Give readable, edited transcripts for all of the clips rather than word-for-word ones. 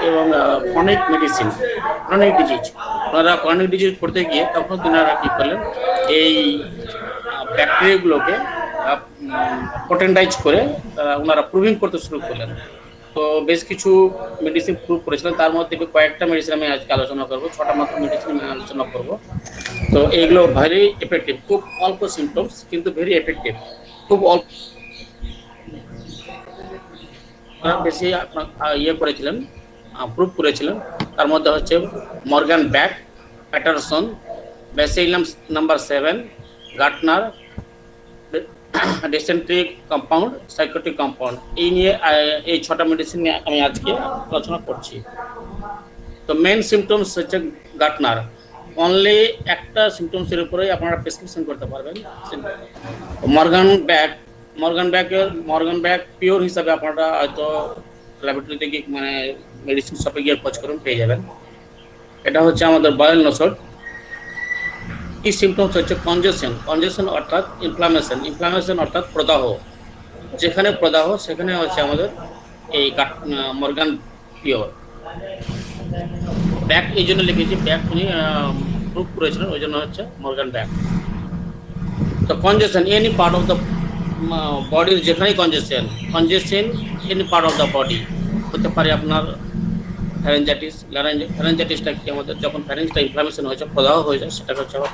এবং chronic medicine, chronic disease. ওনারা chronic disease করতে গিয়ে তখন তিনারা কি করলেন, এই ব্যাকটেরিয়াগুলোকে পটেন্টাইজ করে ওনারা প্রুভিং করতে শুরু করলেন। তো বেশ কিছু মেডিসিন প্রুভ করেছিলেন, তার মধ্যে কয়েকটা মেডিসিন আমি আজকে আলোচনা করবো, 6টা মাত্র মেডিসিন আমি আলোচনা করবো। তো এইগুলো ভেরি এফেক্টিভ, খুব অল্প সিমটমস কিন্তু ভেরি এফেক্টিভ, খুব অল্প বেশি ইয়ে করেছিলেন, প্রুভ করেছিলেন। তার মধ্যে হচ্ছে Morgan Bach, Patterson, bacillus number 7, Gaertner, dysentery compound, sycotic compound. এই নিয়ে এই 6টা মেডিসিন নিয়ে আমি আজকে আলোচনা করছি। তো মেন সিমটমস হচ্ছে গার্টনার, অনলি একটা সিমটমসের উপরেই আপনারা প্রেসক্রিপশন করতে পারবেন। মর্গান ব্যাক পিওর হিসাবে আপনারা হয়তো ল্যাবরেটরিতে গিয়ে মানে মেডিসিন শপে গিয়ে খোঁজ করুন, পেয়ে যাবেন। এটা হচ্ছে আমাদের বয়েল নোসট। কি সিমটমস হচ্ছে কনজেশন অর্থাৎ ইনফ্লামেশন অর্থাৎ প্রদাহ। যেখানে প্রদাহ সেখানে হচ্ছে আমাদের এই মর্গান পিওর। ব্যাক এই জন্য লিখেছি, ব্যাক উনি প্রুভ করেছিলেন, ওই জন্য হচ্ছে মর্গান ব্যাক। তো কনজেশন এনি পার্ট অফ দ্য বডির, যেখানেই কনজেশন any part of the body হতে পারে। আপনার ফ্যারেঞ্জাইটিসটা কি, আমাদের যখন ফ্যারেঞ্জটা ইনফ্লামেশন হয়েছে, প্রদাহ হয়ে যায়, সেটা হচ্ছে আমার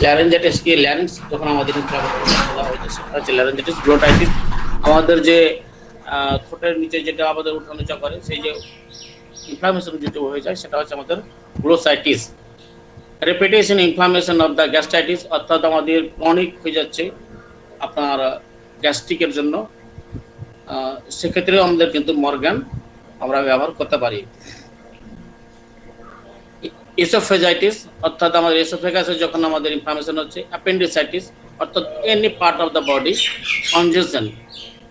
ল্যারেঞ্জাইটিস কি, ল্যারিংস যখন আমাদের ইনফ্লামেশন প্রদাহ হয়ে যায় সেটা হচ্ছে ল্যারেঞ্জাইটিস। গ্লোটাইটিস আমাদের যে ঠোঁটের নিচে যেটা আমাদের উঠা নিচা করে, সেই যে ইনফ্লামেশন যেটা হয়ে যায় সেটা হচ্ছে আমাদের glossitis. Repetition inflammation of the gastritis, অর্থাৎ আমাদের ক্রনিক হয়ে যাচ্ছে আপনার গ্যাস্ট্রিকের জন্য, সেক্ষেত্রেও আমাদের কিন্তু মর্গান আমরা ব্যবহার করতে পারি। এসোফেজাইটিস অর্থাৎ আমাদের এসোফেগাসে যখন আমাদের ইনফ্লামেশন হচ্ছে। অ্যাপেন্ডিসাইটিস অর্থাৎ any part of the body কনজেশন,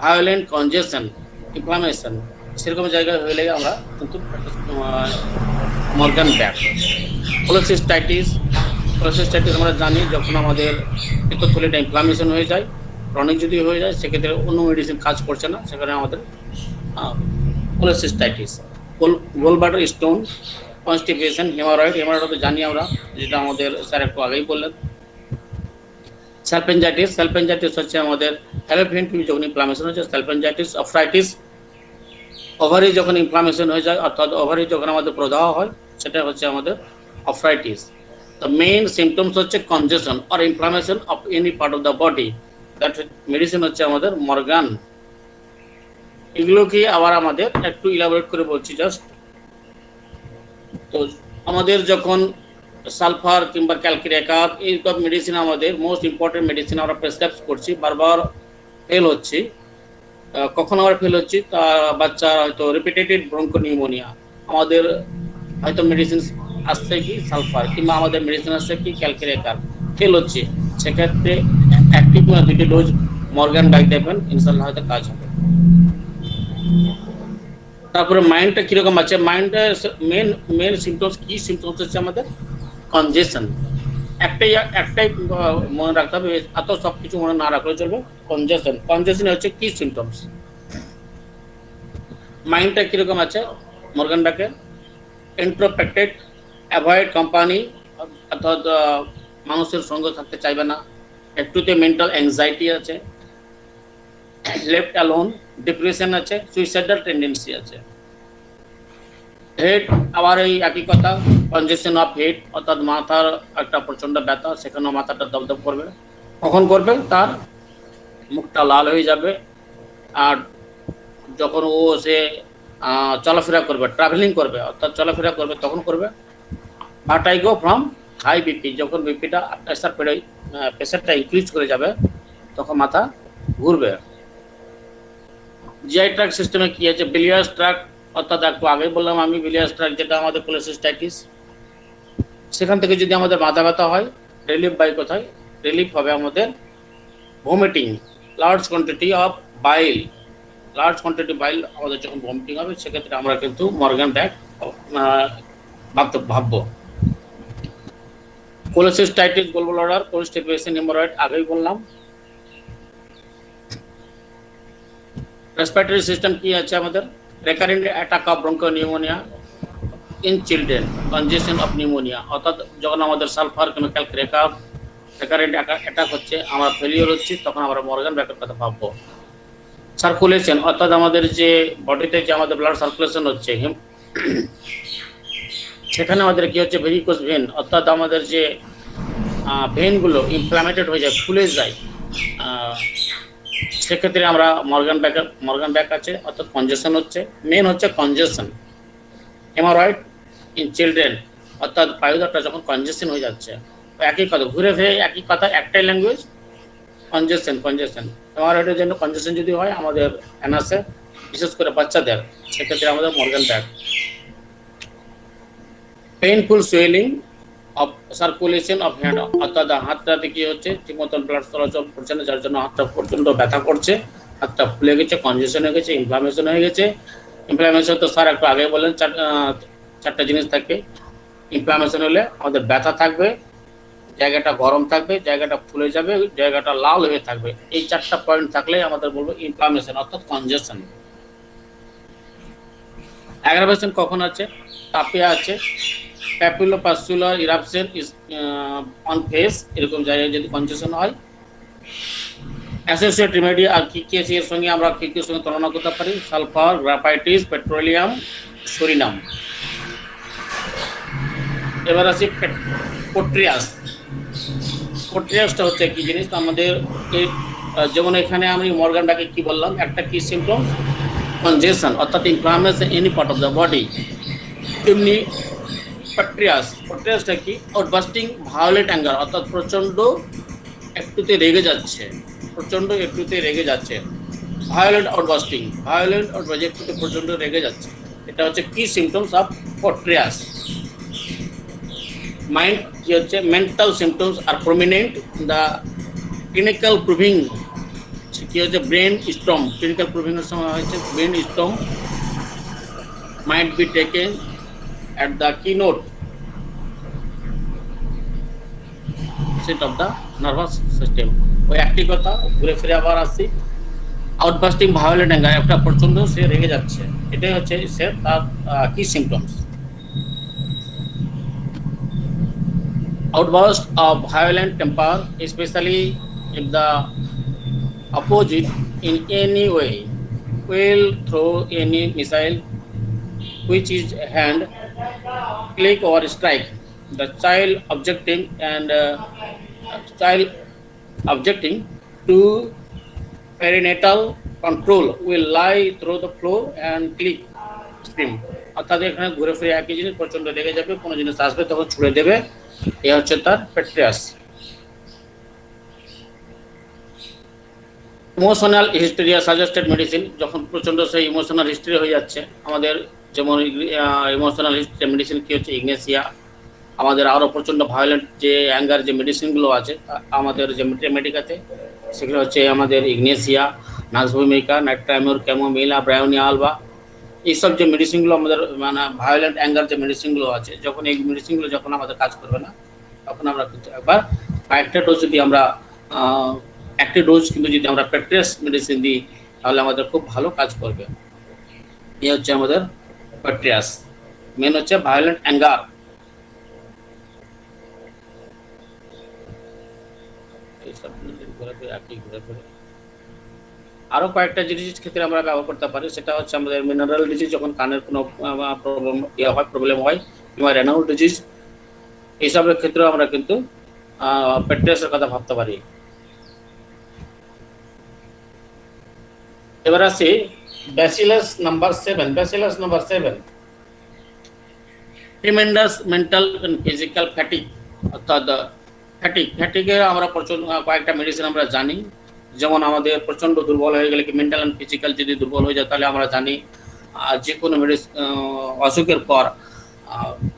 violent কনজেশন, inflammation, সেরকম জায়গায় হলে আমরা কিন্তু মর্গান ব্যাক। কোলোসিস্টাইটিস আমরা জানি যখন আমাদের পিত্তথলিটা ইনফ্লামেশন হয়ে যায়, ক্রনিক যদি হয়ে যায়, সেক্ষেত্রে অন্য মেডিসিন কাজ করছে না, সেখানে আমাদের কোলোসিস্টাইটিস। গোলব্লাডার স্টোন, কনস্টিপেশন, হেমারয়েড তো জানি আমরা, যেটা আমাদের স্যার একটু আগেই বললেন। স্যালপেনজাইটিস হচ্ছে আমাদের ফ্যালোপিয়ান টিউব যখন ইনফ্লামেশন হচ্ছে স্যালপেনজাইটিস। অফরাইটিস, ওভারি যখন ইনফ্লামেশন হয়ে যায়, অর্থাৎ ওভারি যখন আমাদের প্রদাহ হয়, সেটা হচ্ছে আমাদের অফরাইটিস। The main symptoms হচ্ছে congestion or inflammation of any part of the body, that medicine হচ্ছে আমাদের মর্গান। এগুলো কি আবার আমাদের একটু ইলাবোরেট করে বলছি জাস্ট। তো আমাদের যখন সালফার কিংবা ক্যালকিরেকার এইসব মেডিসিন আমাদের মোস্ট ইম্পর্টেন্ট মেডিসিন আমরা প্রেসক্রাইব করছি, বারবার ফেল হচ্ছে। কখন আমরা ফেল হচ্ছি, তা বাচ্চার হয়তো রিপিটেটিভ ব্রঙ্কোনিউমোনিয়া, আমাদের হয়তো মেডিসিন আসছে কি সালফার, কিংবা আমাদের মেডিসিন আসছে কি ক্যালকিরেকার, ফেল হচ্ছে, সেক্ষেত্রে একটি কিংবা 2টি ডোজ মর্গান ব্যাক দেবেন, ইনশাল্লাহ হয়তো কাজ হবে। তারপরে মাইন্ডটা কিরকম আছে, মাইন্ডের মেন সিমটমস কি, সিমটমস হচ্ছে আমাদের কনজেশন। একটাই মনে রাখতে হবে, এত সব কিছু মনে না রাখলে চলবে। কনজেশন হচ্ছে কি সিমটমস। মাইন্ডটা কিরকম আছে মর্গান ব্যাকের, ইন্ট্রোস্পেক্টেড, অ্যাভয়েড কোম্পানি, অর্থাৎ মানুষের সঙ্গ থাকতে চাইবে না, একটুতে মেন্টাল অ্যাংজাইটি আছে, লেফট অ্যালোন, ডিপ্রেশন আছে, সুইসাইডাল টেন্ডেন্সি আছে। হেড, আবার এই একই কথা, কনজেশন অফ হেড, অর্থাৎ মাথার একটা প্রচণ্ড ব্যথা, সেখানেও মাথাটা দপদপ করবে। কখন করবে, তার মুখটা লাল হয়ে যাবে। আর যখন সে চলাফেরা করবে, ট্রাভেলিং করবে, অর্থাৎ চলাফেরা করবে, তখন করবে। ভার্টাইগো ফ্রম হাই বিপি, যখন বিপিটা প্রেশারটা ইনক্রিজ করে যাবে, তখন মাথা ঘুরবে। জিআই ট্র্যাক্ট সিস্টেমে কি আছে, বিলিয়ার্স ট্র্যাক্ট, অর্থাৎ একটু আগে বললাম আমি, বিলিয়ার্স ট্র্যাক্ট যেটা আমাদের কোলোসিস্টাইটিস, সেখান থেকে যদি আমাদের মাথা ব্যথা হয়, রিলিফ বাই কোথায়, রিলিফ হবে আমাদের ভমিটিং, লার্জ কোয়ান্টিটি অফ বাইল, আমাদের যখন ভমিটিং হবে, সেক্ষেত্রে আমরা কিন্তু মর্গান ব্যাক ভাববো। কোলোসিস্টাইটিস, গোলব্লাডার, কনস্টিপেশন, হেমোরয়েড আগেই বললাম। রেসপিরেটরি সিস্টেম কি আছে আমাদের, recurrent attack of bronchopneumonia in children, কনজেশন of pneumonia, অর্থাৎ যখন আমাদের সালফার কেমিক্যাল রেকারেন্ট অ্যাটাক হচ্ছে, আমরা ফেলিওর হচ্ছে, তখন আমরা মর্গান ব্যাকের কথা ভাববো। সার্কুলেশন, অর্থাৎ আমাদের যে বডিতে যে আমাদের ব্লাড সার্কুলেশন হচ্ছে, সেখানে আমাদের কি হচ্ছে ভেরিকোজ ভেন, অর্থাৎ আমাদের যে ভেনগুলো ইনফ্লামেটেড হয়ে যায়, ফুলে যায়, সেক্ষেত্রে আমরা মর্গান ব্যাক আছে, অর্থাৎ কনজেশন হচ্ছে, মেন হচ্ছে কনজেশন। হেমারয়েড ইন চিলড্রেন, অর্থাৎ পায়ুদারটা যখন কনজেশন হয়ে যাচ্ছে, একই কথা ঘুরে ফিরে একই কথা, একটাই ল্যাঙ্গুয়েজ, কনজেশন। হেমারয়েডের জন্য কনজেশন যদি হয় আমাদের অ্যানাসে, বিশেষ করে বাচ্চাদের, সেক্ষেত্রে আমাদের Morgan back. Painful swelling of circulation of hand, অর্থাৎ হাতটাতে কি হচ্ছে ঠিক মতন ব্লাড চলাচল করছে না, যার জন্য হাতটা প্রচণ্ড ব্যথা করছে, হাতটা ফুলে গেছে, কনজেশন হয়ে গেছে, ইনফ্লামেশন হয়ে গেছে। ইনফ্লামেশন তো স্যার একটু আগে বললেন, চারটা জিনিস থাকে। ইনফ্লামেশন হলে আমাদের ব্যথা থাকবে, জায়গাটা গরম থাকবে, জায়গাটা ফুলে যাবে, জায়গাটা লাল হয়ে থাকবে। এই চারটা পয়েন্ট থাকলে আমাদের বলবো ইনফ্লামেশন অর্থাৎ কনজেশন। অ্যাগ্রাভেশন কখন আছে? তাপিয়া আছে, প্যাপুলোপাস্কুলার ইরাপশন ইজ অন ফেস, এরকম জায়গায় যদি কনজেশন হয়। অ্যাসোসিয়েট রেমেডি আর কি কি আছে এর সঙ্গে, আমরা কি কি সঙ্গে তুলনা করতে পারি? Sulphur, graphites, petroleum, Surinam. এবার আসি পোট্রিয়াসটা হচ্ছে কি জিনিস আমাদের, যেমন এখানে আমি মর্গান ব্যাকে কি বললাম, একটা কি সিমটমস, কনজেশন অর্থাৎ inflammation any part of the body. তেমনি পোট্রিয়াসটা কি, আউটবাস্টিং ভায়োলেট অ্যাঙ্গার, অর্থাৎ প্রচণ্ড একটুতে রেগে যাচ্ছে, ভায়োলেন্ট আউটবাস্টিং একটুতে প্রচণ্ড রেগে যাচ্ছে, এটা হচ্ছে কি সিমটমস অফ পোট্রিয়াস। মাইন্ড কি হচ্ছে, মেন্টাল সিমটমস আর প্রমিনেন্ট, দ্য ক্লিনিক্যাল প্রুভিং কি হচ্ছে ব্রেন স্টর্ম, ক্লিনিক্যাল প্রুভিং এর সময় হচ্ছে brain storm might be taken at the keynote set of the nervous system। ওই একটি কথা ঘুরে ফিরে আবার আসছি, আউটবাস্টিং ভায়োলেন্ট অ্যাঙ্গার, একটা প্রচন্ড সে রেগে যাচ্ছে, এটাই হচ্ছে সে তার কি symptoms. Outburst of violent temper, especially if the opposite in any way will throw any missile which is hand, click or strike. The child objecting to perinatal control will lie through the floor and click, scream। অর্থাৎ এখানে ঘুরে ফিরে একই জিনিস, প্রচন্ড রেগে যাবে, কোনো জিনিস আসবে তখন ছুড়ে দেবে, এই হচ্ছে তার পেট্রিয়াস। ইমোশনাল হিস্টেরিয়া সাজেস্টেড মেডিসিন, যখন প্রচন্ড সেই ইমোশনাল হিস্টেরি হয়ে যাচ্ছে আমাদের, যেমন ইমোশনাল মেডিসিন কি হচ্ছে ইগনেসিয়া। আমাদের আরও প্রচণ্ড ভায়োলেন্ট যে অ্যাঙ্গার যে মেডিসিনগুলো আছে আমাদের যে মেডিকাতে, সেগুলো হচ্ছে আমাদের ইগনেসিয়া, নাক্সভূমিকা, নাইট্রামিউর, ক্যামোমিলা, ব্রায়োনিয়া আলবা, এইসব যে মেডিসিনগুলো আমাদের মানে ভায়োলেন্ট অ্যাঙ্গার যে মেডিসিনগুলো আছে, যখন এই মেডিসিনগুলো যখন আমাদের কাজ করবে না, তখন আমরা কিন্তু একবার একটা ডোজ যদি আমরা একটি ডোজ কিন্তু যদি আমরা পেট্রিয়াস মেডিসিন দিই, তাহলে আমাদের খুব ভালো কাজ করবে। এই হচ্ছে আমাদের পেট্রিয়াস, মেন হচ্ছে ভায়োলেন্ট অ্যাঙ্গার। আরো কয়েকটা জিনিস ক্ষেত্রে আমরা ব্যবহার করতে পারি, সেটা হচ্ছে আমাদের মিনারেল ডিজিজ, যখন কানের কোনো প্রবলেম হয়, কিংবা রেনাউল ডিজিজ, এইসবের ক্ষেত্রেও আমরা কিন্তু পেট্রিয়াসের কথা ভাবতে পারি। এবার আসি bacillus number 7। Tremendous mental and physical fatigue, অর্থাৎ ফ্যাটিকে আমরা কয়েকটা মেডিসিন আমরা জানি, যেমন আমাদের প্রচন্ড দুর্বল হয়ে গেলে কি মেন্টাল এন্ড ফিজিক্যাল যদি দুর্বল হয়ে যায়, তাহলে আমরা জানি যে কোনো অসুখের পর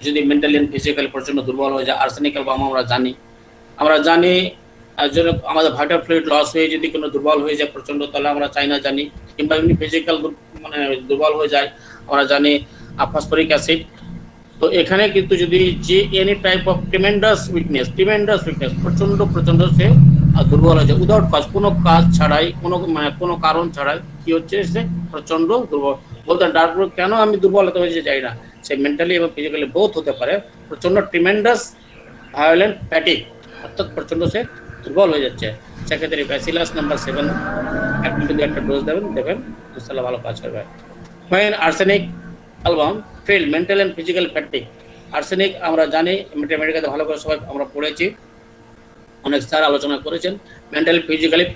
যদি মেন্টালি এন্ড ফিজিক্যালি প্রচন্ড দুর্বল হয়ে যায়, আর্সেনিক্যাল বাম আমরা জানি আমাদের ভাইটাল ফ্লুইড লস হয়ে যদি কোনো দুর্বল হয়ে যায় প্রচন্ড, তাহলে আমরা চাইনা জানি, কিংবা এমনি ফিজিক্যাল মানে দুর্বল হয়ে যায় আমরা জানি ফসফরিক অ্যাসিড। তো এখানে কিন্তু যদি যে any type of tremendous weakness প্রচন্ড সে দুর্বল হয়ে যায়, উইদাউট কজ, কোনো কাজ ছাড়াই, কোনো কারণ ছাড়াই কি হচ্ছে সে প্রচন্ড দুর্বল বলতেন তারপর কেন আমি দুর্বলতা হয়েছে যাই না, সে মেন্টালি এবং ফিজিক্যালি বোথ হতে পারে। প্রচন্ড ট্রিমেন্ডাস ভায়োলেন্ট ফ্যাটিক, অর্থাৎ প্রচন্ড সে দুর্বল হয়ে যাচ্ছে, সেক্ষেত্রে ব্যাসিলাস নাম্বার 7 যদি একটা ডোজ দেবেন ইনশাআল্লাহ ভালো কাজ করবে। When arsenic album failed mental and physical fatigue, arsenic আমরা জানি ম্যাথমেটিক্যালি ভালো করে সবাই আমরা পড়েছি, অনেক স্যার আলোচনা করেছেন, মেন্টালি ফিজিক্যালি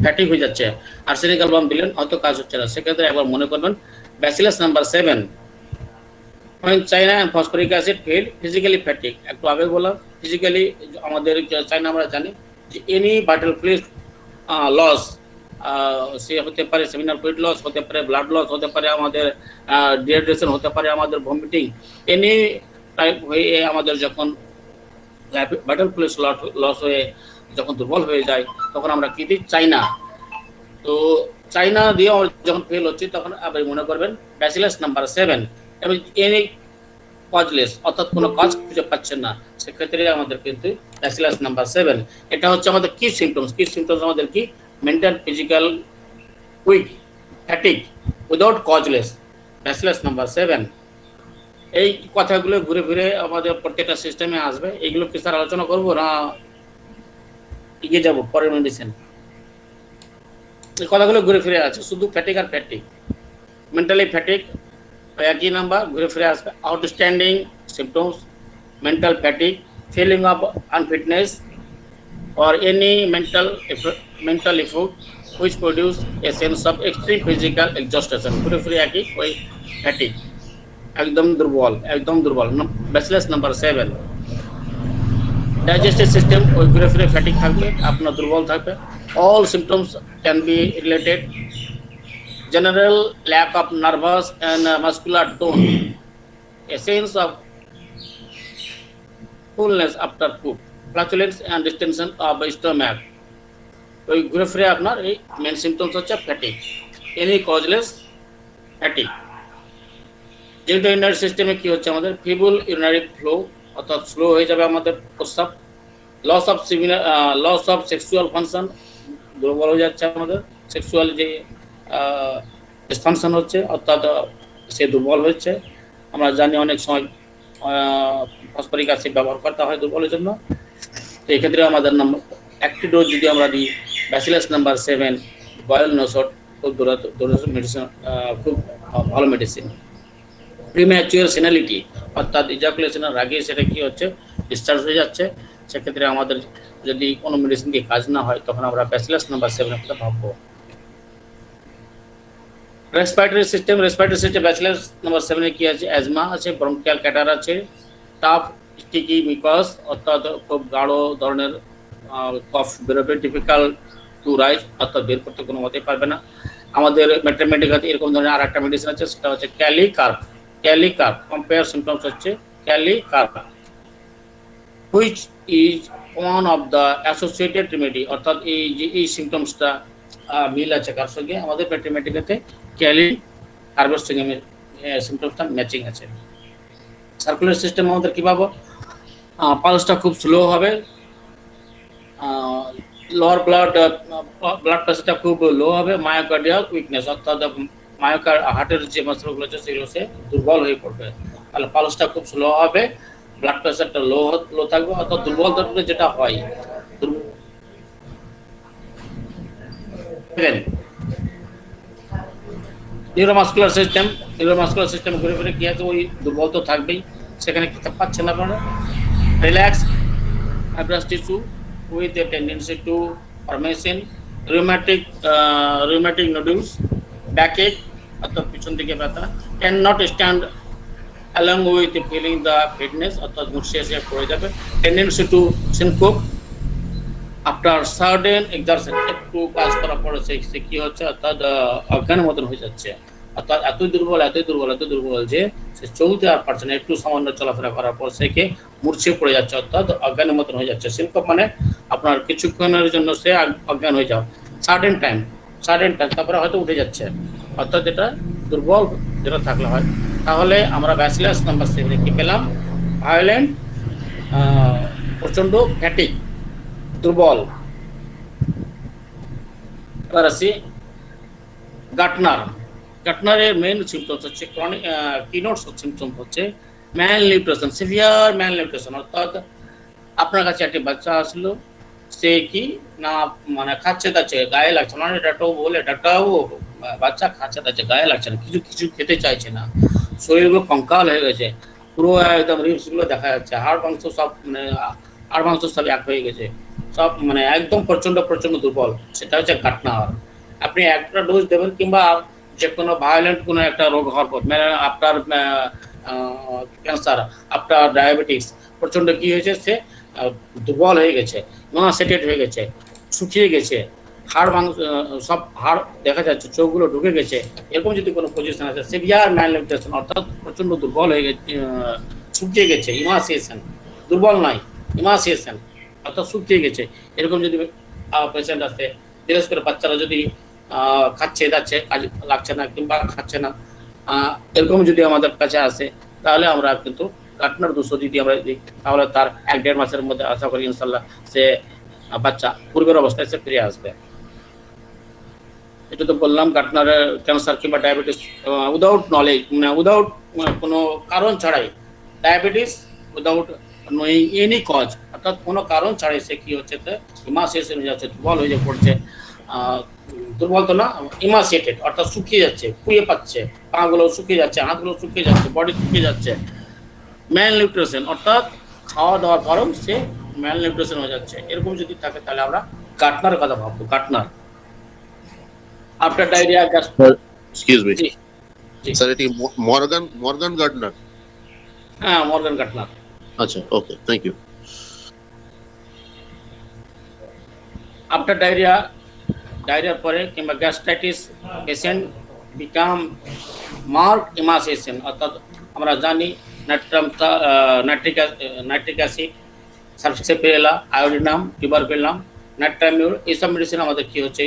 ফ্যাটিক হয়ে যাচ্ছে, আর্সেনিক অ্যালবাম দিলেন হয়তো কাজ হচ্ছে না, সেক্ষেত্রে একবার মনে করবেন bacillus number 7 when China and phosphoric acid failed physically fatigue, একটু আগে বললাম ফিজিক্যালি আমাদের চাইনা আমরা জানি যে এনি ভাইটাল ফ্লুইড লস, সে হতে পারে সেমিনাল ফ্লুইড লস, হতে পারে ব্লাড লস, হতে পারে আমাদের ডিহাইড্রেশন, হতে পারে আমাদের ভমিটিং, এনি টাইপ হয়ে আমাদের যখন ভাইটাল ফ্লুইড লস হয়ে যখন দুর্বল হয়ে যায় তখন আমরা কি দিই, চাইনা। তো চাইনা দিয়ে যখন ফেল হচ্ছে তখন আপনি মনে করবেন ব্যাসিলাস নাম্বার 7 এবং এনি কজলেস, অর্থাৎ কোনো কাজ খুঁজে পাচ্ছেন না, সেক্ষেত্রে আমাদের কিন্তু ব্যাসিলাস নাম্বার 7। এটা হচ্ছে আমাদের কি সিমটমস, আমাদের কি mental physical weak fatigue without causeless, bacillus number 7। এই কথাগুলো ঘুরে ফিরে আমাদের প্রত্যেকটা সিস্টেমে আসবে, এইগুলো কি স্যার আলোচনা করবো না এগিয়ে যাবো পরের মেডিসিন? এই কথাগুলো ঘুরে ফিরে আছে, শুধু ফ্যাটিক আর ফ্যাটিক, মেন্টালি ফ্যাটিক একই নাম্বার ঘুরে ফিরে আসবে, outstanding symptoms mental fatigue, feeling of unfitness or any mental effort which produce a sense of extreme physical exhaustion, ঘুরে ফিরে একই ওই ফ্যাটিক, একদম দুর্বল ব্যাসিলাস নাম্বার 7। ডাইজেস্টিভ সিস্টেম ওই ঘুরে ফিরে ফ্যাটিক থাকবে, আপনার দুর্বল থাকবে। All symptoms can be related, general lack of nervous and muscular tone, a sense of fullness after food, flatulence and distension of stomach, ওই ঘুরে ফিরে আপনার এই মেন সিমটমস হচ্ছে ফ্যাটিক, এনি কজলেস ফ্যাটিক। যেহেতু ইউরিনারি সিস্টেমে কি হচ্ছে আমাদের ফিবল ইউরিনারি ফ্লো, অর্থাৎ স্লো হয়ে যাবে আমাদের প্রস্রাব, লস অফ সেক্সুয়াল ফাংশন, দুর্বল হয়ে যাচ্ছে আমাদের সেক্সুয়াল যে ডিসফাংশন হচ্ছে, অর্থাৎ সে দুর্বল হচ্ছে। আমরা জানি অনেক সময় ফসফরিক অ্যাসিড ব্যবহার করতে হয় দুর্বলের জন্য, তো এক্ষেত্রে আমাদের একটি ডোজ যদি আমরা দিই ব্যাসিলাস নাম্বার 7 বয়েল নোসট, খুব মেডিসিন, খুব ভালো মেডিসিন। প্রিম্যাচুয়ার সেনালিটি, অর্থাৎ ইজাকুলেশনের আগে সেটা কি হচ্ছে ডিসচার্জ হয়ে যাচ্ছে, সেক্ষেত্রে আমাদের যদি কোনো মেডিসিন দিয়ে কাজ না হয় তখন আমরা ব্যাসিলাস নাম্বার 7 কথা ভাববো। রেসপিরেটরি সিস্টেম ব্যাসিলাস নাম্বার 7 কি আছে, অ্যাজমা আছে, ব্রঙ্কিয়াল ক্যাটার আছে, টাফ স্টিকি মিকস, অর্থাৎ খুব গাঢ় ধরনের কফ বেরোবে, ডিফিকাল্ট টু রাইজ, অর্থাৎ বের করতে কোনো মতেই পারবে না। আমাদের ম্যাথমেটিক্যালি এরকম ধরনের আর একটা মেডিসিন আছে, সেটা হচ্ছে ক্যালিকার্প। কম্পেয়ার সিমটমস হচ্ছে kalicarb, which is one of the associated remedy, অর্থাৎ এই যে এই সিমটমসটা মিল আছে কার সঙ্গে, আমাদের ম্যাথমেটিক্যাতে ক্যালিকার্পের সঙ্গে সিমটমসটা ম্যাচিং আছে। সার্কুলার সিস্টেম আমাদের কী পাবো, পালসটা খুব স্লো হবে, লোয়ার ব্লাড প্রেশারটা খুব লো হবে, মায়োকার্ডিয়াল উইকনেস, অর্থাৎ হার্টের যে মাসলগুলো আছে সেগুলো সে দুর্বল হয়ে পড়বে, তাহলে পালসটা খুব স্লো হবে, ব্লাড প্রেশারটা লো থাকবে, অর্থাৎ দুর্বল থাকলে যেটা হয় নিউরোমাস্কুলার সিস্টেম ঘুরে ফিরে কি আছে, ওই দুর্বল তো থাকবেই, সেখানে কি পাচ্ছেন আপনারা relax fibrous tissue with a tendency to formation, rheumatic nodules, backache, অর্থাৎ পিছন দিকে ব্যথা, can not stand along with feeling the fitness, অর্থাৎ মুর্শিয়া এসে পড়ে যাবে, tendency two syncope after certain exercise, একটু কাজ করার পরে সে কি হচ্ছে, অর্থাৎ অজ্ঞানের মতন হয়ে যাচ্ছে, অর্থাৎ এতই দুর্বল যে সে চলতে আর পারছে না, একটু সামান্য চলাফেরা করার পর সে মূর্ছিয়ে পড়ে যাচ্ছে, অর্থাৎ অজ্ঞানের মতন হয়ে যাচ্ছে। সিনকোপ মানে আপনার কিছুক্ষণের জন্য সে অজ্ঞান হয়ে যাও, সার্টেন টাইম তারপরে হয়তো উঠে যাচ্ছে, অর্থাৎ এটা দুর্বল যেটা থাকলে হয়। তাহলে আমরা ব্যাসিলাস নাম্বার 7 কি পেলাম, ভায়োলেন্ট, প্রচন্ড ফ্যাটিক, দুর্বল। এবার আসি গার্টনার গার্টনারের মেইন সিমটমস হচ্ছে ক্রনিক কিনোট সিমটমস হচ্ছে ম্যালনিউট্রিশন, সিভিয়ার ম্যালনিউট্রিশন। অর্থাৎ আপনার কাছে একটি বাচ্চা আসলো, সে কি না মানে খাচ্ছে দাচ্ছে, গায়ে লাগছে, মানে ডাক্তারবাবু বলে ডাক্তারবাবু বাচ্চা খাচ্ছে দাচ্ছে, গায়ে লাগছে না, কিছু কিছু খেতে চাইছে না, শরীরগুলো কঙ্কাল হয়ে গেছে, পুরো একদম রিবস গুলো দেখা যাচ্ছে, হাড় মাংস সব মানে হাড় মাংস সব এক হয়ে গেছে, সব মানে একদম প্রচন্ড প্রচন্ড দুর্বল, সেটা হচ্ছে গাঁটনার। আপনি একটা ডোজ দেবেন কিংবা যে কোনো ভায়োলেন্ট কোনো একটা রোগ হওয়ার পর, মানে আপনার ক্যান্সার, আপনার ডায়াবেটিস, প্রচন্ড কি হয়েছে, সে দুর্বল হয়ে গেছে, নোনাসেটেড হয়ে গেছে, শুকিয়ে গেছে, হাড় মাংস সব হাড় দেখা যাচ্ছে, চোখগুলো ঢুকে গেছে, এরকম যদি কোনো পজিশন আছে, সিভিয়ার ম্যালনিউট্রিশন অর্থাৎ প্রচন্ড দুর্বল হয়ে গেছে, শুকিয়ে গেছে, ইমাসিয়েশন, দুর্বল নয়, ইমাসিয়েশন অর্থাৎ শুকিয়ে গেছে, এরকম যদি পেশেন্ট আসে, বিশেষ করে বাচ্চারা যদি খাচ্ছে যাচ্ছে, কাজ লাগছে না কিংবা খাচ্ছে না, এরকম যদি আমাদের কাছে আসে, তাহলে আমরা কিন্তু গাঁটনার দুশো যদি আমরা দিই, তাহলে তার 1-1.5 মাসের মধ্যে আশা করি ইনশাল্লাহ সে বাচ্চা পূর্বের অবস্থায় সে ফিরে আসবে। এটা তো বললাম গাঁটনার ক্যান্সার কিংবা ডায়াবেটিস উইদাউট নলেজ, মানে উইদাউট কোনো কারণ ছাড়াই, diabetes without knowing any cause, অর্থাৎ কোনো কারণ ছাড়াই সে কি হচ্ছে, ইমাসিয়েশন হয়ে যাচ্ছে, দুর্বল হয়ে পড়ছে, দুর্বল তো না, ইমাসিয়েটেড অর্থাৎ শুকিয়ে যাচ্ছে, পুড়িয়ে পাচ্ছে, পাগুলো শুকিয়ে যাচ্ছে, হাতগুলো শুকিয়ে যাচ্ছে, বডি শুকিয়ে যাচ্ছে, ম্যালনিউট্রিশন অর্থাৎ খাওয়া দাওয়ার পরেও সে ম্যালনিউট্রিশন হয়ে যাচ্ছে, এরকম যদি থাকে তাহলে আমরা গাঁটনার কথা ভাববো। গাঁটনার আফটার ডায়রিয়া, এক্সকিউজ মি জি জি, স্যার, এটি মর্গান গার্ডনার? হ্যাঁ মর্গান গাঁটনার। আচ্ছা, ওকে, থ্যাংক ইউ। আফটার ডায়রিয়া, ডায়রিয়ার পরে কিংবা gastritis, patient become mark emaciation, অর্থাৎ আমরা জানি নাইট্রিক অ্যাসিড, সালফেপেলা, আয়োডিনাম, টিউবারকুলাম, নাইট্রামিউর, এইসব মেডিসিন আমাদের কি হচ্ছে,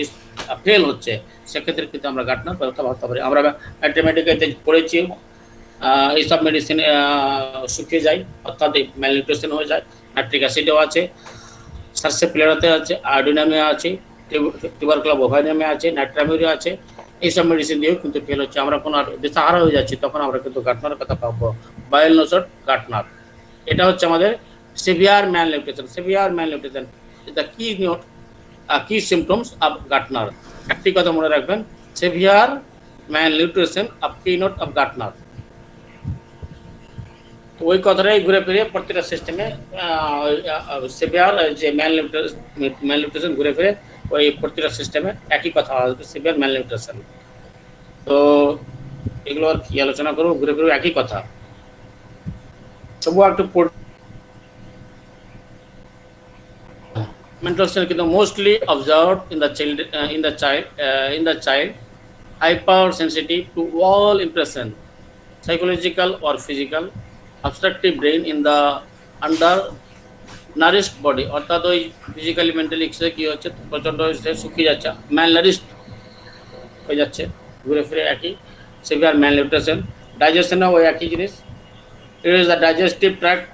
ফেল হচ্ছে, সেক্ষেত্রে কিন্তু আমরা গাঁটনার কথা ভাবতে পারি। আমরা ম্যাথমেটিক্যাতে পড়েছি, এইসব মেডিসিন শুকিয়ে যায়, অর্থাৎ ম্যালনিউট্রিশন হয়ে যায়, নাইট্রিক অ্যাসিডও আছে, সালফেপেলাতে আছে, আয়োডিনামে আছে, টিউবারকুলাম ওভাইনামে আছে, নাইট্রামিউরে আছে, এইসব মেডিসিন দিয়েও কিন্তু ফেল হচ্ছে, আমরা কোনো দিশাহারা হয়ে যাচ্ছি, তখন আমরা কিন্তু গাঁটনার কথা ভাববো, বায়োল নোসট গাঁটনার। এটা হচ্ছে আমাদের severe malnutrition. Severe malnutrition is the key symptoms of Gartner. একটি কথা মনে রাখবেন, severe malnutrition of keynote of Gartner. তো ওই কথাটাই ঘুরে ফিরে প্রত্যেকটা সিস্টেমে সেভিয়ার যে ম্যালনিউট্রিশন ঘুরে ফিরে ওই প্রত্যেকটা সিস্টেমে একই কথা আসবে, সেভিয়ার ম্যালনিউট্রিশন। তো এগুলো আর কি আলোচনা করবো, ঘুরে ফিরে একই কথা, তবুও একটু malnutrition কিন্তু mostly observed in the child hypersensitive to all impression, psychological or physical, obstructive brain in the under nourished body, অর্থাৎ ওই ফিজিক্যালি মেন্টালি কি হচ্ছে, প্রচন্ড শুকিয়ে যাচ্ছে, ম্যালনারিশড হয়ে যাচ্ছে, ঘুরে ফিরে একই সিভিয়ার ম্যালনিউট্রিশন। ডাইজেশনও ওই একই জিনিস, it is the digestive tract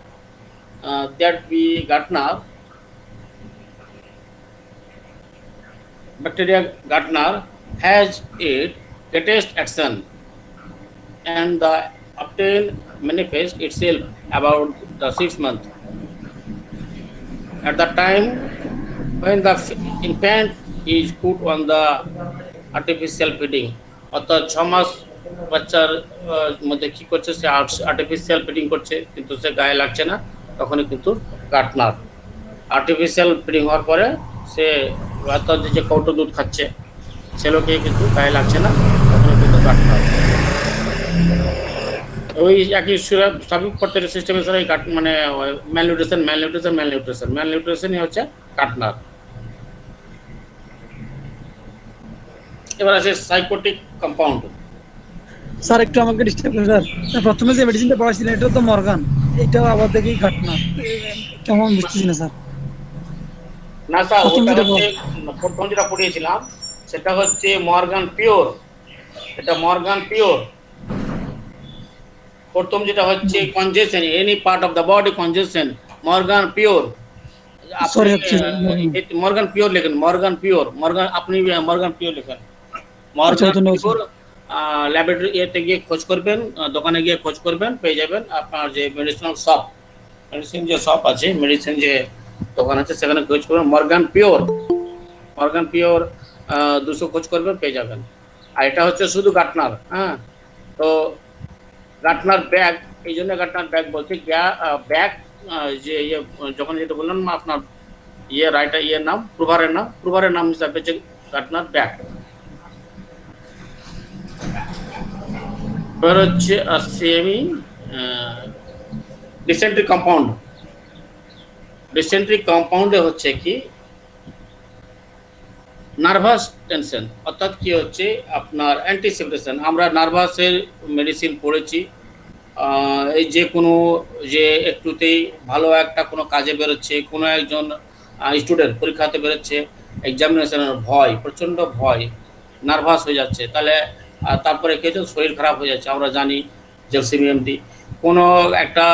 that B Gaertner, bacteria Gartner has it greatest action and the obtain manifest itself about the 6 month. At the time when the infant is put on the artificial feeding, অর্থাৎ 6 মাস বাচ্চার মধ্যে কি করছে, সে artificial feeding করছে কিন্তু সে গায়ে লাগছে না, তখনই কিন্তু গাঁটনার। আর্টিফিশিয়াল ফিডিং হওয়ার পরে সে অর্থাৎ যে কৌটো দুধ খাচ্ছে ছেলেকে কিন্তু গায়ে লাগছে না, তখন কিন্তু গাঁটনার। ওই একই স্বাভাবিক প্রত্যেকটা সিস্টেমের সাথে মানে ম্যালনিউট্রিশনই হচ্ছে গাঁটনার। এবার আছে সাইকোটিক কম্পাউন্ড। স্যার একটু আমাকে ডিস্টার্ব করুন স্যার, প্রথমে যে মেডিসিনটা পড়াছিলেন এটা তো মর্গান, এটাও আবার দেখি গাঁটনার, কেমন বুঝতেছি না স্যার। না স্যার, প্রথম যেটা পড়িয়েছিলাম সেটা হচ্ছে মর্গান পিওর, এটা মর্গান পিওর। প্রথম যেটা হচ্ছে কনজেশন, any part of the body কনজেশন, Morgan pure. Morgan pure লেখেন, মর্গান পিওর, মর্গান আপনি মর্গান পিওর লেখেন, মর্গান পিওর ল্যাবরেটরি ইয়েতে গিয়ে খোঁজ করবেন, দোকানে গিয়ে খোঁজ করবেন, পেয়ে যাবেন। আপনার যে মেডিসিনাল শপ, মেডিসিন যে শপ আছে, মেডিসিন যে দোকান আছে, সেখানে খোঁজ করবেন মর্গান পিওর 200 খোঁজ করবেন, পেয়ে যাবেন। আর এটা হচ্ছে শুধু গার্টনার। হ্যাঁ, তো গার্টনার ব্যাগ, এই জন্য গার্টনার ব্যাগ বলছে, ব্যাগ যে ইয়ে, যখন যেটা বললাম না আপনার রাইটার নাম, প্রুভারের নাম হিসাবে যে গার্টনার ব্যাগ। এবার হচ্ছে আসছি আমি ডিসেন্ট্রি কম্পাউন্ডে হচ্ছে কি নার্ভাস টেনশন, অর্থাৎ কি হচ্ছে আপনার অ্যান্টিসিপেশন। আমরা নার্ভাসের মেডিসিন পড়েছি, এই যে কোনো যে একটুতেই ভালো একটা কোনো কাজে বেরোচ্ছে, কোনো একজন স্টুডেন্ট পরীক্ষাতে বেরোচ্ছে, এক্সামিনেশনের ভয়, প্রচণ্ড ভয়, নার্ভাস হয়ে যাচ্ছে, তাহলে তারপরে কিছু শরীর খারাপ হয়ে যাচ্ছে। আমরা জানি যে সিবিএমডি, কোনো একটা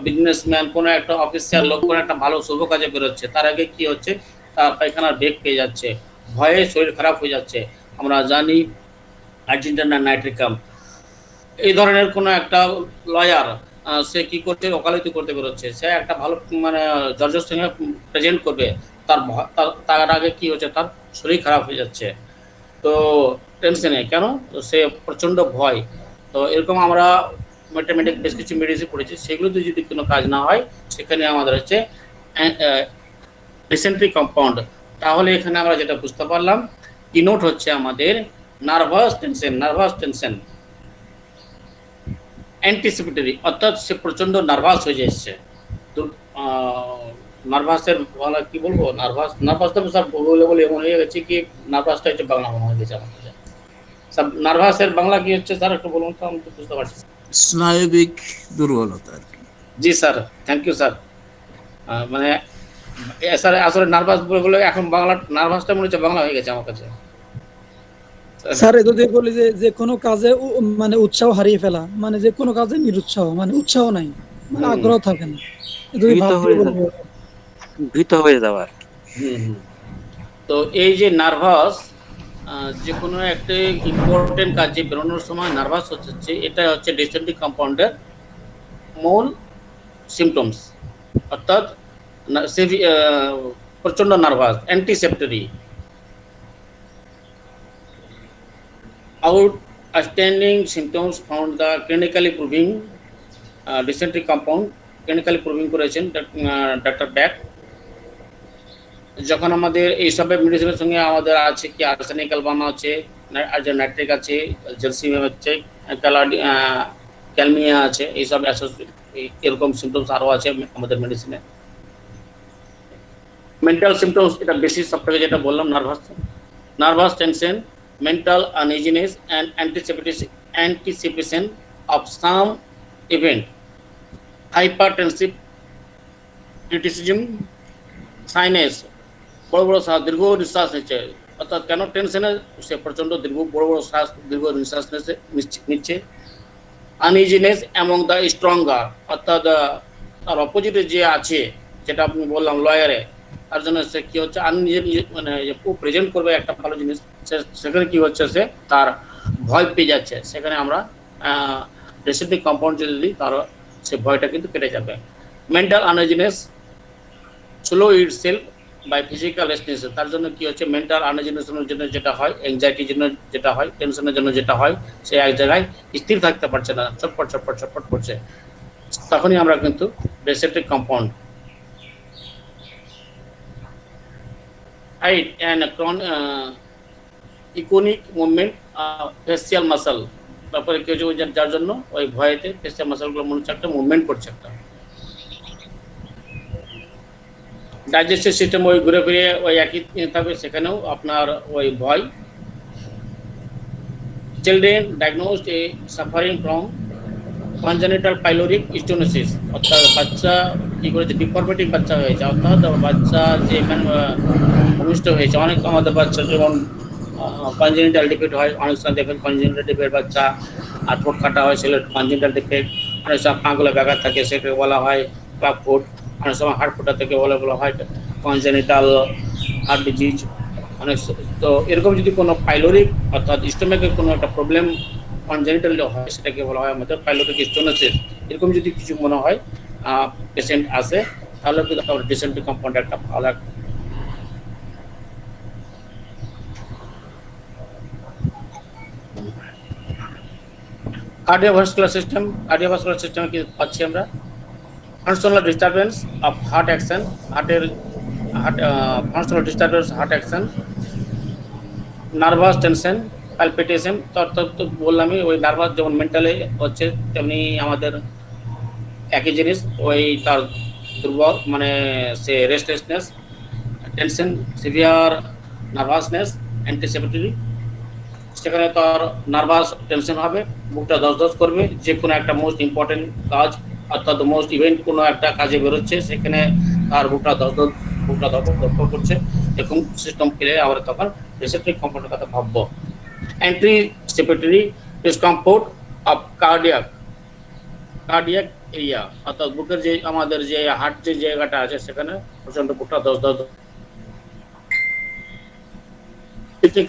বিজনেসম্যান, কোনো একটা অফিসিয়াল লোক কোনো একটা ভালো শুভ কাজে বেরোচ্ছে, তার আগে কি হচ্ছে, তার পায়খানার বেগ পেয়ে যাচ্ছে, ভয়ে শরীর খারাপ হয়ে যাচ্ছে। আমরা জানি আর্জেন্টিনা নাইট্রিকাম, এই ধরনের কোনো একটা লয়ার সে কি করছে, ওকালতি করতে বেরোচ্ছে, সে একটা ভালো মানে জজের সঙ্গে প্রেজেন্ট করবে, তার আগে কি হচ্ছে, তার শরীর খারাপ হয়ে যাচ্ছে। তো টেনশনে কেন, তো সে প্রচণ্ড ভয়। তো এরকম আমরা ম্যাথমেটিক বেশ কিছু মেডিসিন পড়েছি, সেগুলোতে যদি কোনো কাজ না হয়, সেখানে আমাদের হচ্ছে ডিসেন্ট্রি কম্পাউন্ড। তাহলে এখানে আমরা যেটা বুঝতে পারলাম, কি নোট হচ্ছে আমাদের নার্ভাস টেনশন অ্যান্টিসিপেটরি, অর্থাৎ সে প্রচণ্ড নার্ভাস হয়ে যাচ্ছে। তো নার্ভাসের বলা কি বলবো, নার্ভাস তো সব বলে এমন হয়ে গেছে কি, নার্ভাসটা হচ্ছে বাংলা মনে হয়ে গেছে আমার কাছে। সব নার্ভাসের বাংলা কি হচ্ছে স্যার, একটু বলুন তো, আমি তো বুঝতে পারছি। স্নায়বিক দুর্বলতা আর কি। জি স্যার, থ্যাংক ইউ স্যার। মানে স্যার আসলে নার্ভাস বলে এখন বাংলা নার্ভাসটা মনে হচ্ছে বাংলা হয়ে গেছে আমার কাছে। স্যার এটা দিয়ে বলি যে যে কোনো কাজে মানে উৎসাহ হারিয়ে ফেলা, মানে যে কোনো কাজে নিরুৎসাহ, মানে উৎসাহ নাই, মানে আগ্রহ থাকে না, ভীত হয়ে যাওয়া। তো এই যে নার্ভাস, যে কোনো একটা ইম্পর্টেন্ট কাজে বেরোনোর সময় নার্ভাস হচ্ছে, এটা হচ্ছে ডিসেন্ট্রি কম্পাউন্ডের মূল সিমটমস, অর্থাৎ প্রচন্ড nervous, অ্যান্টিসেপ্টরি। Outstanding symptoms found the clinically proving dysentery compound clinically proving করেছেন ডাক্তার ব্যাক। যখন আমাদের এইসবের মেডিসিনের সঙ্গে আমাদের আছে কি আর্সেনিক অ্যালবাম আছে, নাইট্রিক আছে, জেলসিমিয়াম আছে, ক্যালমিয়া আছে, এইসব এরকম সিমটমস আরও আছে আমাদের মেডিসিনে। মেন্টাল সিমটমস এটা বেশি সবথেকে যেটা বললাম, nervous tension, mental uneasiness and anticipation of some event, hypertensive criticism, sinus, বড় বড় শ্বাস, দীর্ঘ নিঃশ্বাস নিচ্ছে, অর্থাৎ কেন টেনশনে সে প্রচণ্ড বড় বড় শ্বাস, দীর্ঘ নিঃশ্বাস নিচ্ছে। আনইজিনেস অ্যামং দ্য স্ট্রঙ্গার, অর্থাৎ তার অপোজিটে যে আছে, যেটা আপনি বললাম লয়ারে, তার জন্য সে কি হচ্ছে মানে প্রেজেন্ট করবে একটা ভালো জিনিস, সেখানে কি হচ্ছে, সে তার ভয় পেয়ে যাচ্ছে। সেখানে আমরা ডিসেন্ট্রি কম্পাউন্ড যদি তার সে ভয়টা কিন্তু কেটে যাবে। Mental uneasiness, slow eat self by physical restness, তার জন্য কি হচ্ছে, মেন্টাল আনইজিনেসের জন্য যেটা হয়, অ্যাংজাইটির জন্য যেটা হয়, টেনশনের জন্য যেটা হয়, সে এক জায়গায় স্থির থাকতে পারছে না, ছটপট করছে। তখনই আমরা কিন্তু dysentery compound. Height and iconic movement facial muscle, তারপরে কেউ যার জন্য ওই ভয়েতে ফেসিয়াল মাসলগুলো মনে হচ্ছে একটা মুভমেন্ট করছে একটা। ডাইজেস্টিভ সিস্টেম ওই ঘুরে ফিরে ওই একই থাকবে, সেখানেও আপনার ওই ভয়। Children diagnosed A suffering from congenital pyloric stenosis, অর্থাৎ বাচ্চা কি করেছে, ডিফরমেটিভ বাচ্চা হয়েছে, অর্থাৎ বাচ্চা যে ভূমিষ্ঠ হয়েছে। অনেক আমাদের বাচ্চা যেমন কনজেনিটাল ডিফেক্ট হয়, অনেক সময় দেখবেন কনজেনিটাল ডিফেক্ট বাচ্চা আর ঠোঁট কাটা হয়, সেগুলো কনজেনিটাল ডিফেক্ট। অনেক সময় পাগুলো ব্যাঘাত থাকে, সেটাকে বলা হয় ক্লাব ফুট। অনেক সময় হার্ট ফুটা থেকে বলা হয় কনজেনিটাল হার্ট ডিজিজ। অনেক তো এরকম যদি কোনো পাইলোরিক অর্থাৎ স্টোমাকের কোনো একটা প্রবলেম কনজেনিটালি হয় সেটাকে বলা হয় আমাদের পাইলোটিক স্টোনোসিস। এরকম যদি কিছু মনে হয় পেশেন্ট আছে, তাহলে কিন্তু আমরা ডিসেন্ট্রি কম্পাউন্ড একটা ভালো কার্ডিওভাস্কুলার সিস্টেম কি পাচ্ছি আমরা? Functional disturbance of heart action, functional disturbance heart action, nervous tension, palpitation. তো বললামই, ওই নার্ভাস যেমন মেন্টালি হচ্ছে তেমনি আমাদের একই জিনিস, ওই তার দুর্বল মানে সে restlessness, tension, severe nervousness, anticipatory. সেখানে তার নার্ভাস টেনশন হবে, বুকটা ধস করবে, যে কোনো একটা মোস্ট ইম্পর্টেন্ট কাজ অর্থাৎ মোস্ট ইভেন্ট কোনো একটা কাজে বেরোচ্ছে, সেখানে তার বুকটা ধস করছে, এরকম সিস্টেম পেলে আমরা তখন রিসেপ্টিভ কম্পাউন্ডের কথা ভাববো। Anticipatory discomfort of cardiac area, অর্থাৎ বুকের যে আমাদের যে হার্ট যে জায়গাটা আছে সেখানে প্রচন্ড বুকটা ধস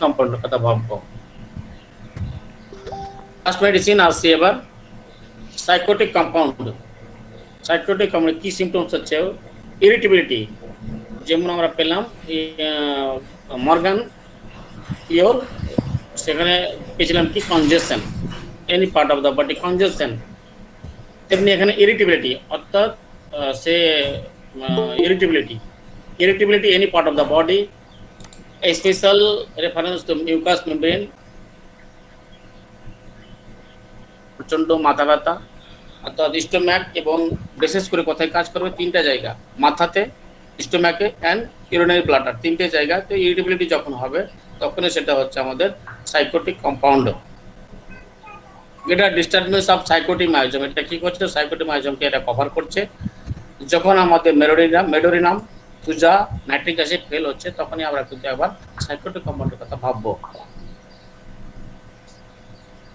কম্পাউন্ডের কথা ভাববো। ফার্স্ট মেডিসিন আসছে এবার সাইকোটিক কম্পাউন্ড। কি সিমটমস হচ্ছে? ইরিটেবিলিটি, যেমন আমরা পেলাম মর্গান পিওর, সেখানে পেয়েছিলাম কি congestion, any part of the body congestion. তেমনি এখানে ইরিটেবিলিটি, অর্থাৎ সে irritability any part of the body, special reference to mucous membrane, প্রচন্ড মাথা ব্যথা, অর্থাৎ স্টোম্যাক এবং বিশেষ করে কোথায় কাজ করবে? তিনটা জায়গা, মাথাতে, স্টোম্যাকে অ্যান্ড ইউরিনারি ব্লাডার, তিনটে জায়গাতে ইরিটেবিলিটি যখন হবে তখনই সেটা হচ্ছে আমাদের সাইকোটিক কম্পাউন্ড। এটা ডিস্টারবেন্স অফ সাইকোটিক মায়োজম, এটা কি করছে? সাইকোটিক মায়োজমকে এটা কভার করছে। যখন আমাদের medorrhinum thuja nitric acid fail হচ্ছে, তখনই আমরা কিন্তু একবার সাইকোটিক কম্পাউন্ডের কথা ভাববো।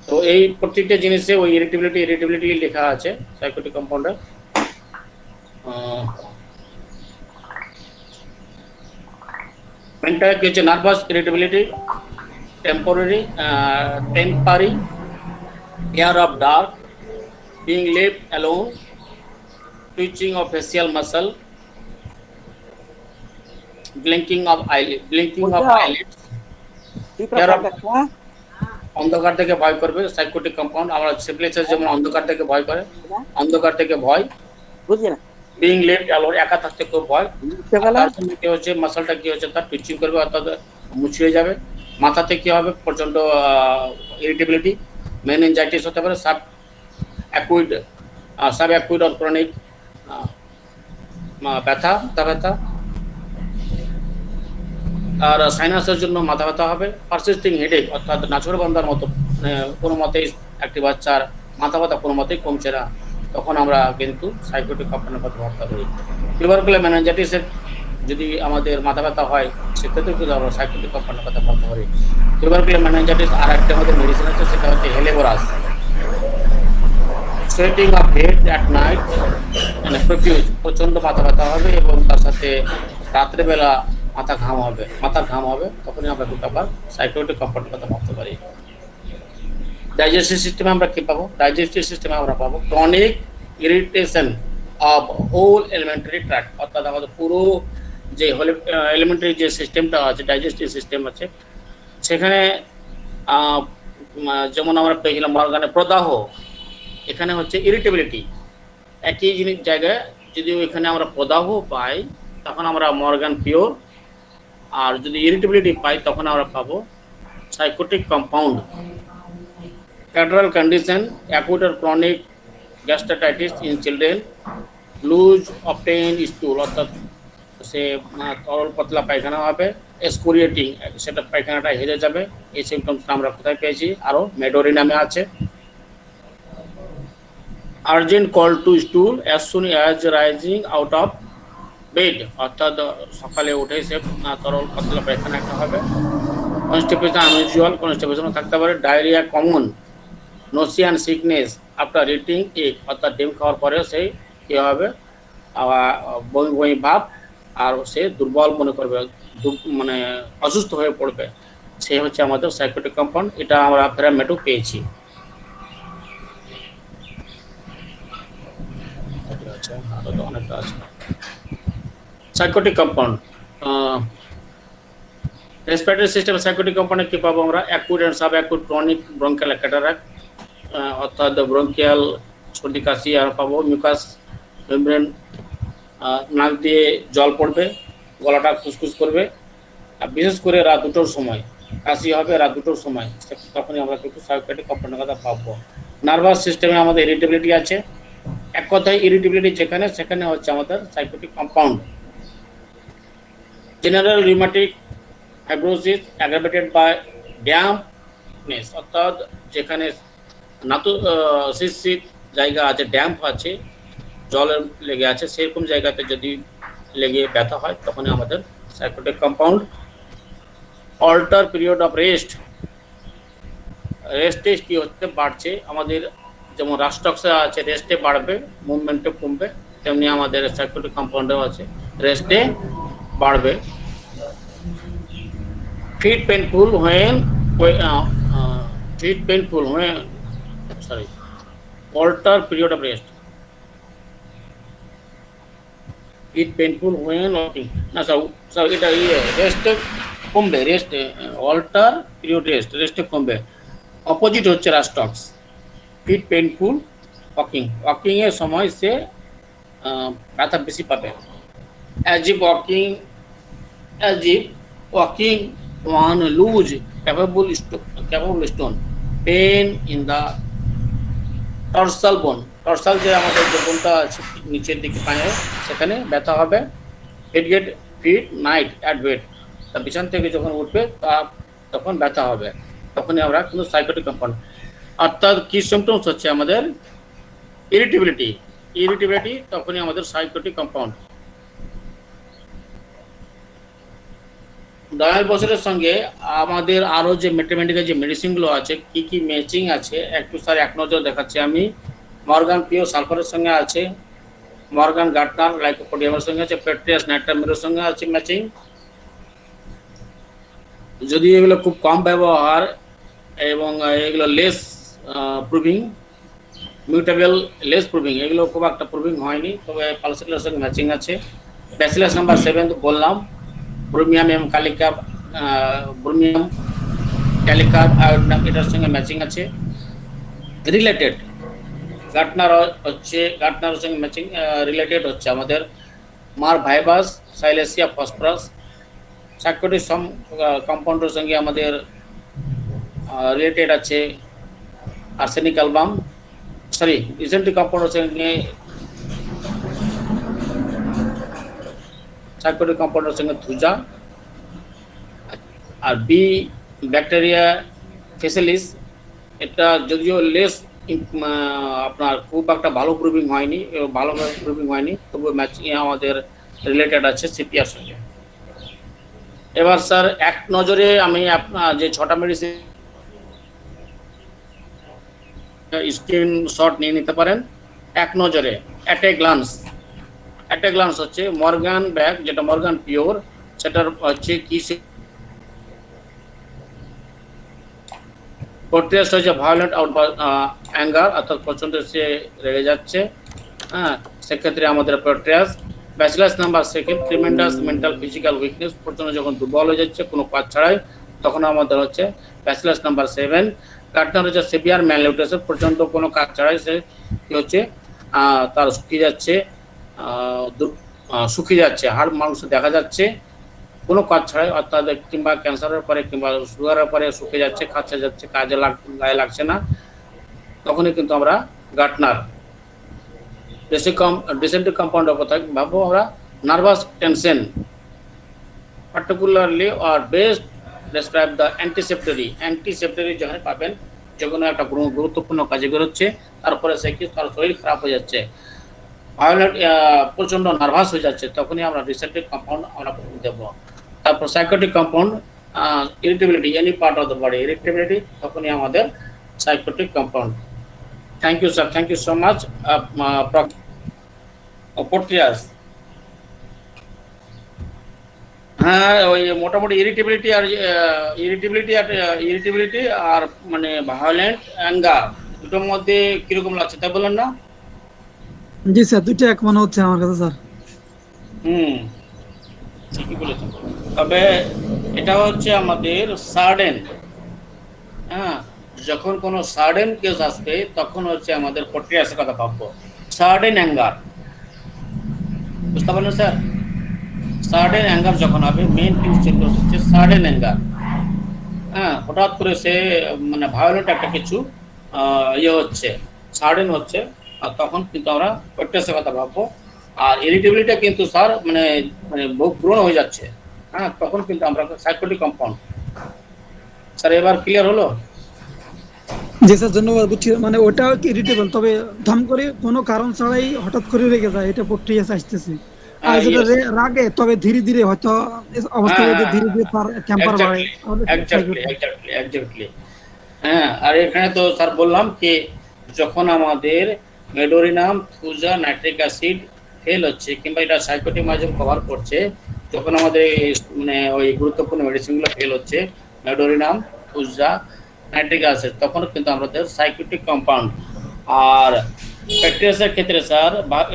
তো এই প্রত্যেকটা জিনিসে ওই ইরিটেবিলিটি লেখা আছে সাইকোটিক কম্পাউন্ডে। মেন্টাল কি হচ্ছে? Nervous irritability, temporary fear of dark, being left alone, twitching of facial muscle, blinking of eyelids, fear of অন্ধকার থেকে ভয় করবে, সাইকোটিক কম্পাউন্ড। আমরা সিম্পলিসিস যেমন অন্ধকার থেকে ভয় করে, অন্ধকার থেকে ভয়, বুঝলি না, বিং লেফট অ্যালোন, একা থাকতে খুব ভয়। তার জন্য কি হচ্ছে? মাসলটা কি হচ্ছে? তার টুইচিং করবে, অর্থাৎ মুছিয়ে যাবে। মাথাতে কি হবে? প্রচন্ড ইরিটেবিলিটি, মেনিনজাইটিস হতে পারে, সাব অ্যাকুইড অর ক্রনিক ব্যথা। আর সাইনাসের জন্য মাথা ব্যথা হবে। পারসিস্টিং হেডেক, অর্থাৎ নাছোড় বান্ধার মতো, কোনো মতেই একটি বাচ্চার মাথা ব্যথা কোনো মতেই কমছে না, তখন আমরা কিন্তু সাইকোটিক কম্পাউন্ডের কথা ভাবতে পারি। টিউবারকুলার মেনিনজাইটিসের যদি আমাদের মাথা ব্যথা হয়, সেক্ষেত্রে কিন্তু আমরা সাইকোটিক কম্পাউন্ডের কথা ভাবতে পারি। টিউবারকুলার মেনিনজাইটিস আর একটা আমাদের মেডিসিন আছে, সেটা হচ্ছে helleborus. Sweating of head at night, মানে প্রচন্ড মাথা ব্যথা হবে এবং তার সাথে রাত্রেবেলা মাথার ঘাম হবে, তখনই আমরা কিন্তু আবার সাইকোটিক কম্পাউন্ডের কথা ভাবতে পারি। ডাইজেস্টিভ সিস্টেমে আমরা কি পাবো? আমরা পাবো chronic irritation of whole alimentary tract, অর্থাৎ আমাদের পুরো যে এলিমেন্টারি যে সিস্টেমটা আছে, ডাইজেস্টিভ সিস্টেম আছে, সেখানে যেমন আমরা পেয়েছিলাম অর্গানে প্রদাহ, এখানে হচ্ছে ইরিটেবিলিটি। একই জিনিস জায়গায় যদি এখানে আমরা প্রদাহ পাই, তখন আমরা মর্গান পিওর, আর যদি ইরিটেবিলিটি পাই তখন আমরা পাবো sycotic compound. Catarrhal condition, acute আর chronic gastritis in children, loose obtain stool, অর্থাৎ সে তরল পাতলা পায়খানা হবে, এক্সকুরিয়েটিং, সেটা পায়খানাটা হেরে যাবে। এই সিমটমসটা আমরা কোথায় পেয়েছি? আরও মেডোরিনামে আছে। Urgent call to stool as soon as rising out of bed, অর্থাৎ সকালে উঠে সে তরল পাতলা পায়খানা একটা হবে। কনস্টিপেশন, আনইউজুয়াল কনস্টিপেশনও থাকতে পারে। Diarrhoea common, nausea and sickness after eating egg, অর্থাৎ ডিম খাওয়ার পরে সেই কী হবে? বমি ভাব, আর সে দুর্বল মনে করবে, মানে অসুস্থ হয়ে পড়বে। সে হচ্ছে আমাদের সাইকোটিক কম্পাউন্ড। এটা আমরা প্যারামেটও পেয়েছি। কয়টি আছে, আরো তো অনেকটা আছে। সাইকোটিক কম্পাউন্ড, রেসপিরেটরি সিস্টেমে সাইকোটিক কম্পাউন্ডে কি পাবো আমরা? Acute and sub acute chronic bronchial cataract, অর্থাৎ ব্রঙ্কিয়াল সর্দি কাশি, আর পাবো মিউকাস মেমব্রেন, নাক দিয়ে জল পড়বে, গলাটা খুসখুস করবে, আর বিশেষ করে রাত 2টোর সময় কাশি হবে, রাত 2টোর সময়, তখনই আমরা কিন্তু সাইকোটিক কম্পাউন্ডের কথা পাবো। নার্ভাস সিস্টেমে আমাদের ইরিটেবিলিটি আছে, এক কথায় ইরিটেবিলিটি যেখানে সেখানে হচ্ছে আমাদের psychotic compound. General rheumatic fibrosis aggravated by dampness, অর্থাৎ যেখানে নাতু শীত জায়গা আছে, ড্যাম্প আছে, জলের লেগে আছে, সেরকম জায়গাতে যদি লেগে ব্যথা হয় তখনই আমাদের psychotic compound. Alter period of rest, রেস্টে কি হচ্ছে, বাড়ছে আমাদের, যেমন রাস্টক্সে আছে রেস্টে বাড়বে, মুভমেন্টে কমবে, তেমনি আমাদের সাইকোটিক কম্পাউন্ডেও আছে রেস্টে বাড়বে। Feet painful when alter period of rest, feet painful when walking, না স্যার এটা রেস্টে কমবে, রেস্টে অল্টার পিরিয়ড রেস্টে কমবে, অপোজিট হচ্ছে রাস্টক্স। ফিট পেনফুল ওয়াকিং এর সময় সে ব্যথা বেশি পাবে। As if walking on loose cobble stone, pain in the tarsal bone, tarsal যে আমাদের যে বোনটা আছে নিচের দিকে পায়ে, সেখানে ব্যথা হবে। Head get feet night at bed, তা বিছানা থেকে যখন উঠবে তখন ব্যথা হবে, তখনই আমরা কিন্তু সাইকোটিক কম্পাউন্ড। অর্থাৎ কি সিমটমস হচ্ছে আমাদের? ইরিটেবিলিটি, তখনই আমাদের সাইকোটিক কম্পাউন্ড। ডায়াল বছরের সঙ্গে আমাদের আরো যে ম্যাথমেটিক্যাল যে মেডিসিনগুলো আছে, কি কি ম্যাচিং আছে একটু স্যার এক নজর দেখাচ্ছি আমি। মর্গান পিও সালফারের সঙ্গে আছে, মর্গান গার্টনার লাইকোপোডিয়ামের সঙ্গে আছে, পেট্রিয়াস নাইট্রামিরের সঙ্গে আছে ম্যাচিং। যদি এগুলো খুব কম ব্যবহার এবং এগুলো less proving, mutable less proving, এগুলো খুব একটা প্রুভিং হয়নি, তবে পালসিকুলার সঙ্গে ম্যাচিং আছে। ব্যাসিলাস নাম্বার 7 তো বললাম, ব্রোমিয়াম এবং ব্রোমিয়াম ক্যালিকার আয়োডিনাম এটার সঙ্গে ম্যাচিং আছে। রিলেটেড গার্টনারের সঙ্গে ম্যাচিং রিলেটেড হচ্ছে আমাদের মার ভাইবাস, সাইলেসিয়া, ফসফরাস। সাইকোটিক কম্পাউন্ডের সঙ্গে আমাদের রিলেটেড আছে আর্সেনিক অ্যালবাম, রিসেন্টলি কম্পাউন্ডের সঙ্গে সাইকোটিক কম্পাউন্ডের সঙ্গে থুজা, আর বি ব্যাকটেরিয়া ফেসিলিস, এটা যদিও লেস আপনার খুব একটা ভালো প্রুভিং হয়নি, তবু ম্যাচিং আমাদের রিলেটেড আছে সিপিআর সঙ্গে। এবার স্যার এক নজরে আমি আপনার যে 6টা মেডিসিন স্ক্রিনশট নিয়ে নিতে পারেন এক নজরে। অ্যাট এ গ্লান্স হচ্ছে মর্গান ব্যাগ, যেটা মর্গান পিওর, সেটার হচ্ছে কি পোর্ট্রেস হচ্ছে ভায়োলেন্ট অ্যাঙ্গার, অর্থাৎ প্রচন্ড সে রেগে যাচ্ছে, হ্যাঁ, সেক্ষেত্রে আমাদের পোর্ট্রেস। Bacillus number 2 tremendous mental physical weakness, প্রচন্ড যখন দুর্বল হয়ে যাচ্ছে কোনো কাজ ছাড়াই, তখন আমাদের হচ্ছে ব্যাসিলাস নাম্বার 7। গার্টনার হচ্ছে সিভিয়ার ম্যালনিউট্রিশন, প্রচন্ড কোনো কাজ ছাড়াই সে কি হচ্ছে তার শুকিয়ে যাচ্ছে, হাড় মাংস দেখা যাচ্ছে কোনো কাজ ছাড়াই, অর্থাৎ কিংবা ক্যান্সারের পরে কিংবা সুগারের পরে শুকিয়ে যাচ্ছে, খাচ্ছে যাচ্ছে, কাজে গায়ে লাগছে না, তখনই কিন্তু আমরা গার্টনার। ডিসেন্ট্রি কম্পাউন্ডের কথা ভাববো আমরা নার্ভাস টেনশন, পার্টিকুলারলি আর বেস্ট ডেসক্রাইব দ্য অ্যান্টিসেপ্টরি যেখানে পাবেন, যে কোনো একটা গুরুত্বপূর্ণ কাজে বেরোচ্ছে, তারপরে সে কি তার শরীর খারাপ হয়ে যাচ্ছে, ভায়োলেন্ট প্রচন্ড নার্ভাস হয়ে যাচ্ছে, তখনই আমরা ডিসেন্ট্রি কম্পাউন্ড আমরা দেবো। তারপর psychotic compound, irritability, any part of the body irritability, তখনই আমাদের psychotic compound. Thank you sir, thank you so much. পোর্ট্রিয়াস, হ্যাঁ, ওই মোটামুটি ইরিটেবিলিটি আর মানে ভায়োলেন্ট অ্যাঙ্গার দুটোর মধ্যে কিরকম লাগছে তাই বলেন না? জি স্যার, দুইটা এক মনে হচ্ছে আমার কাছে স্যার। হুম, ঠিকই বলেছেন। তবে এটা হচ্ছে আমাদের সাডেন, হ্যাঁ, যখন কোনো সাডেন কেস আসবে তখন হচ্ছে আমাদের পট্রিয়াসের কথা ভাববো। সাডেন অ্যাঙ্গার, বুঝতে পারলেন স্যার? সাডেন অ্যাঙ্গার যখন হবে, মেইন চিহ্ন হচ্ছে সাডেন অ্যাঙ্গার। হ্যাঁ, হঠাৎ করে সে মানে ভায়োলেন্ট একটা কিছু ইয়ে হচ্ছে, সাডেন হচ্ছে, আর তখন কিন্তু আমরা পট্রিয়াসের কথা ভাববো। আর ইরিটেবিলিটি কিন্তু স্যার মানে মানে বহু পুরনো হয়ে যাচ্ছে, হ্যাঁ, তখন কিন্তু আমরা সাইকোটিক কম্পাউন্ড। স্যার এবার ক্লিয়ার হলো? জি স্যার, ধন্যবাদ। বুঝছি, মানে ওটা ইরিটেবল, তবে ধাম করে কোনো কারণ ছাড়াই হঠাৎ করে রেগে যায়, এটা প্রক্রিয়া আসতেছে। আর যেটা ইয়েস, রাগে তবে ধীরে ধীরে হয়তো অবস্থা হ্যাঁ বেড়ে হ্যাঁ ধীরে ধীরে তার ক্যাম্পার বাড়ে। Exactly exactly exactly. হ্যাঁ, আর এখানে তো স্যার বললাম কি, যখন আমাদের medorrhinum, Thuja, nitric acid fail হচ্ছে কিংবা এটা সাইকোটিমাইজম কভার করছে, যখন আমাদের মানে ওই গুরুত্বপূর্ণ মেডিসিনগুলো ফেল হচ্ছে, মেডোরিনাম, থুজা, নাইট্রিক অ্যাসিড, তখন কিন্তু আমাদের সাইকোটিক কম্পাউন্ড। আর ব্যাকটেরিয়াসের ক্ষেত্রে স্যার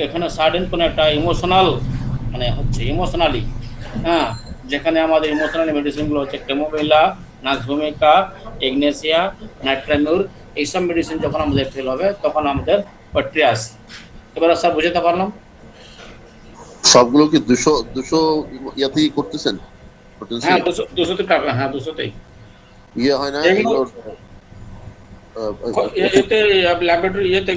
এখানে সাডেন কোনো একটা ইমোশনাল মানে হচ্ছে ইমোশনালি, হ্যাঁ, যেখানে আমাদের ইমোশনাল মেডিসিনগুলো হচ্ছে টেমোবিলা, নাক্সভূমিকা, ইগনেসিয়া, নাইট্রামিউর, এইসব মেডিসিন যখন আমাদের ফেল হবে তখন আমাদের পট্রিয়াস। এবার স্যার বুঝতে পারলাম? সবগুলো কি 200 ইয়াতেই করতেছেন হ্যাঁ, পটেনশিয়াল? 200 টাকা, হ্যাঁ 200তেই। ইয়ে হয় না এগুলো এগুলোর এতে ল্যাবরেটরি ইয়েতে